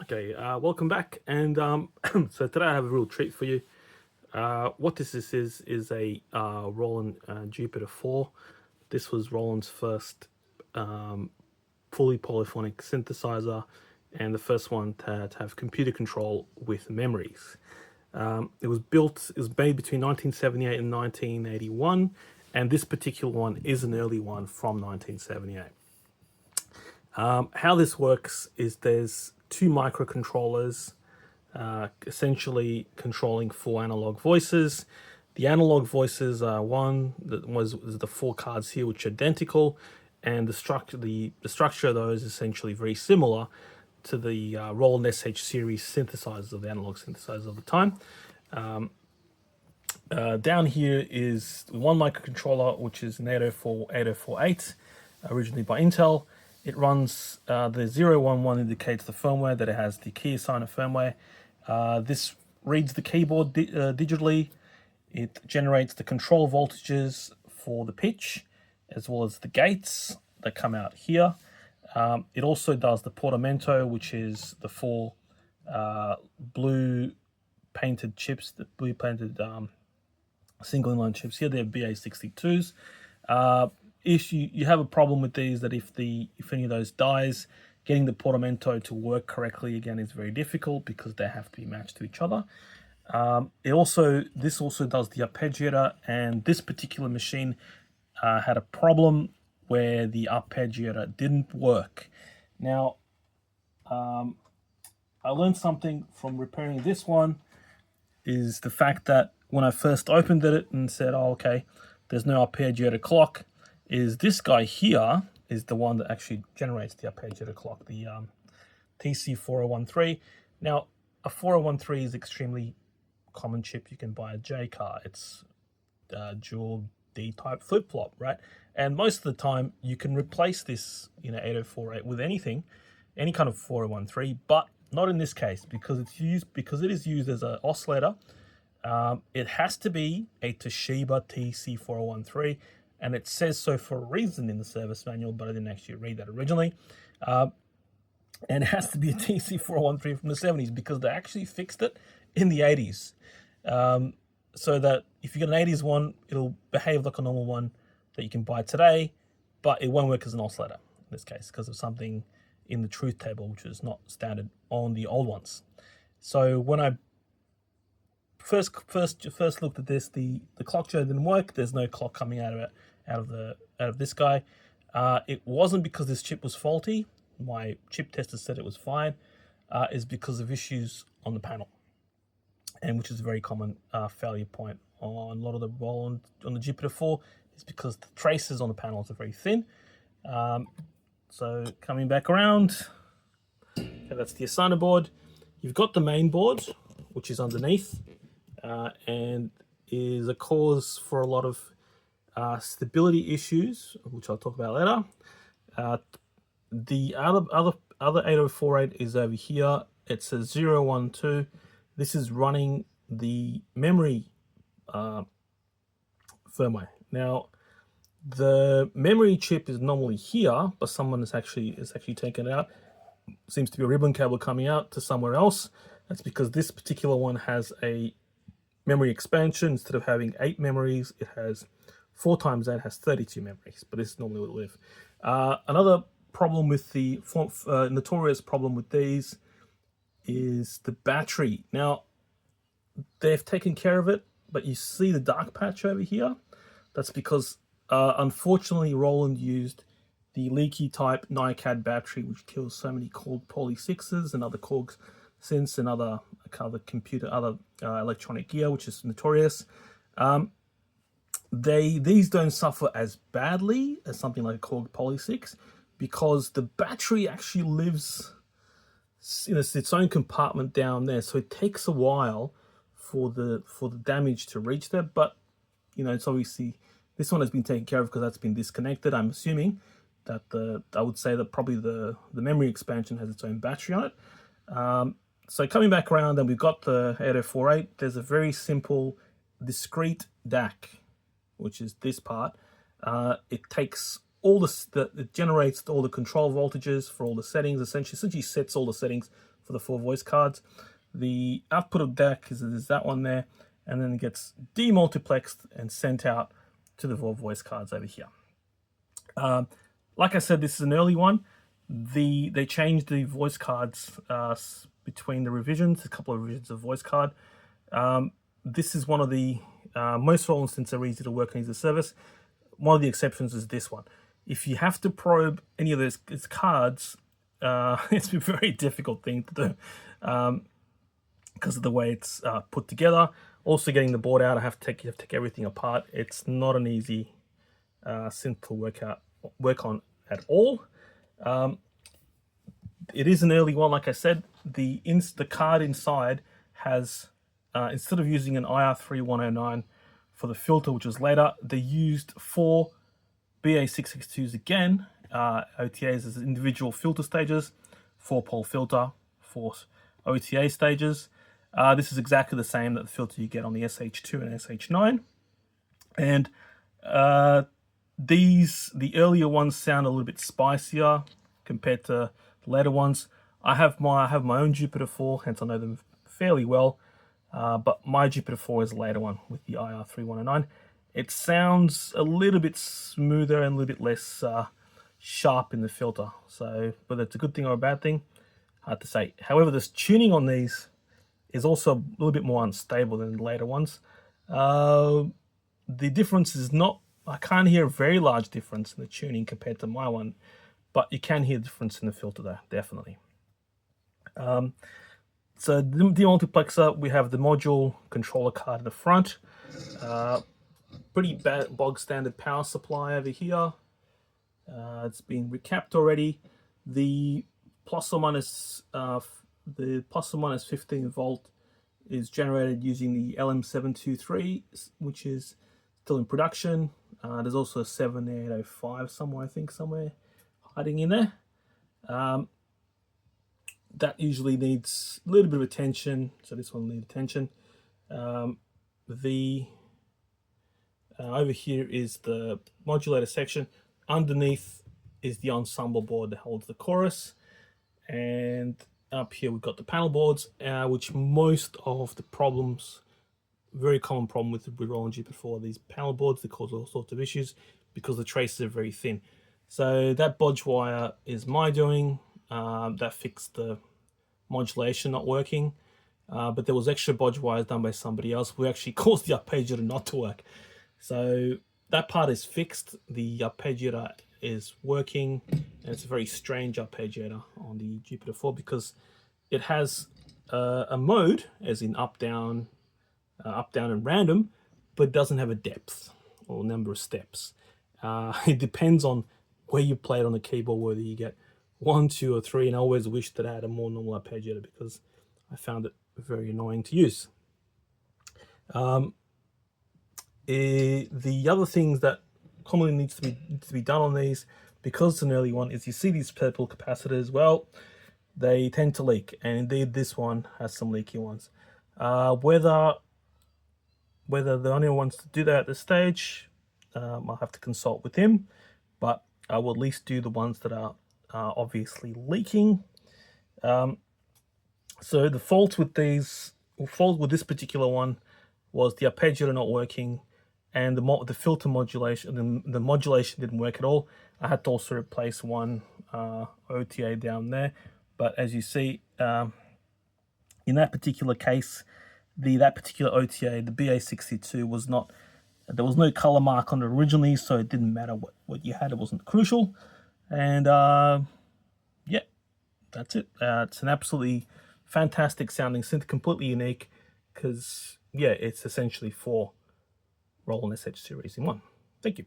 Okay, welcome back. And so today I have a real treat for you. What this is a Roland Jupiter 4. This was Roland's first fully polyphonic synthesizer and the first one to have computer control with memories. It was made between 1978 and 1981, and this particular one is an early one from 1978. How this works is there's two microcontrollers essentially controlling four analog voices. The analog voices are one that was the four cards here, which are identical, and the structure of those is essentially very similar to the Roland SH series synthesizers of the analog synthesizers of the time. Down here is one microcontroller, which is an 8048, originally by Intel. It runs the 011 indicates the firmware that it has the key assigner firmware. This reads the keyboard digitally. It generates the control voltages for the pitch, as well as the gates that come out here. It also does the portamento, which is the four blue painted chips, the blue painted single inline chips here. They're BA62s. If you have a problem with these, that if any of those dies, getting the portamento to work correctly again is very difficult because they have to be matched to each other. This also does the arpeggiator, and this particular machine had a problem where the arpeggiator didn't work. Now, I learned something from repairing this one, is the fact that when I first opened it and said, oh, okay, there's no arpeggiator clock, is this guy here is the one that actually generates the arpeggiator clock, the TC4013. Now, a 4013 is extremely common chip. You can buy a J car. It's dual D-type flip-flop, right? And most of the time, you can replace this 8048 with anything, any kind of 4013, but not in this case because it is used as an oscillator. It has to be a Toshiba TC4013. And it says so for a reason in the service manual, but I didn't actually read that originally. And it has to be a TC4013 from the 70s because they actually fixed it in the 80s. So that if you get an 80s one, it'll behave like a normal one that you can buy today, but it won't work as an oscillator in this case because of something in the truth table, which is not standard on the old ones. So when I first looked at this, the clock show didn't work. There's no clock coming out of it, out of this guy. It wasn't because this chip was faulty. My chip tester said it was fine. Is because of issues on the panel, and which is a very common failure point on a lot of the Roland on the Jupiter 4, is because the traces on the panels are very thin. So coming back around, okay, that's the assigner board. You've got the main board, which is underneath. And is a cause for a lot of stability issues, which I'll talk about later. The other 8048 is over here. It says 012. This is running the memory firmware. Now, the memory chip is normally here, but someone is actually taken it out. Seems to be a ribbon cable coming out to somewhere else. That's because this particular one has a memory expansion. Instead of having 8 memories, it has 4 times that, has 32 memories, but this is normally what it live. Another problem with the notorious problem with these is the battery. Now, they've taken care of it, but you see the dark patch over here. That's because unfortunately Roland used the leaky type NiCad battery, which kills so many Korg Poly 6s and other Korg synths and other electronic gear, which is notorious. These don't suffer as badly as something like a Korg Poly 6 because the battery actually lives in its own compartment down there, so it takes a while for the damage to reach there. But it's obviously this one has been taken care of because that's been disconnected. I'm assuming that I would say that probably the memory expansion has its own battery on it. So coming back around, and we've got the 8048. There's a very simple discrete DAC, which is this part. It takes all it generates all the control voltages for all the settings. Essentially sets all the settings for the 4 voice cards. The output of that is that one there, and then it gets demultiplexed and sent out to the 4 voice cards over here. Like I said, this is an early one. They changed the voice cards between the revisions, a couple of revisions of voice card. This is one of the most Roland synths are easy to work on as a service. One of the exceptions is this one. If you have to probe any of those cards, it's a very difficult thing to do because of the way it's put together. Also, getting the board out, you have to take everything apart. It's not an easy synth to work on at all. It is an early one, like I said. The card inside has instead of using an IR3109 for the filter, which was later, they used 4 BA662s again, OTAs as individual filter stages, 4-pole filter, 4 OTA stages. This is exactly the same that the filter you get on the SH2 and SH9. And the earlier ones sound a little bit spicier compared to the later ones. I have my own Jupiter 4, hence I know them fairly well. But my Jupiter 4 is the later one with the IR3109. It sounds a little bit smoother and a little bit less sharp in the filter. So, whether it's a good thing or a bad thing, hard to say. However, this tuning on these is also a little bit more unstable than the later ones. The difference is not, I can't hear a very large difference in the tuning compared to my one, but you can hear the difference in the filter though, definitely. So the demultiplexer, we have the module controller card in the front. Pretty bog standard power supply over here. It's been recapped already. The plus or minus 15 volt is generated using the LM723, which is still in production. There's also a 7805 somewhere, I think, somewhere hiding in there. That usually needs a little bit of attention, so this one needs attention. Over here is the modulator section. Underneath is the ensemble board that holds the chorus, and up here we've got the panel boards, which most of the problems, very common problem with Roland Jupiter 4, these panel boards that cause all sorts of issues because the traces are very thin. So that bodge wire is my doing. That fixed the modulation not working, but there was extra bodge wires done by somebody else who actually caused the arpeggiator not to work. So that part is fixed. The arpeggiator is working, and it's a very strange arpeggiator on the Jupiter 4 because it has a mode, as in up, down, and random, but doesn't have a depth or number of steps. It depends on where you play it on the keyboard, whether you get 1, 2, or 3, and I always wish that I had a more normal arpeggiator because I found it very annoying to use. The other things that commonly needs to be done on these, because it's an early one, is you see these purple capacitors. Well, they tend to leak, and indeed this one has some leaky ones. Whether the only ones to do that at this stage, I'll have to consult with him, but I will at least do the ones that are obviously leaking. So the fault with this particular one was the arpeggiator not working, and the filter modulation, the modulation didn't work at all. I had to also replace one OTA down there, but as you see, in that particular case, that particular OTA, the BA62, was not, there was no color mark on it originally, so it didn't matter what you had, it wasn't crucial. And yeah, that's it. It's an absolutely fantastic sounding synth, completely unique, because yeah, it's essentially for Roland SH series in one. Thank you.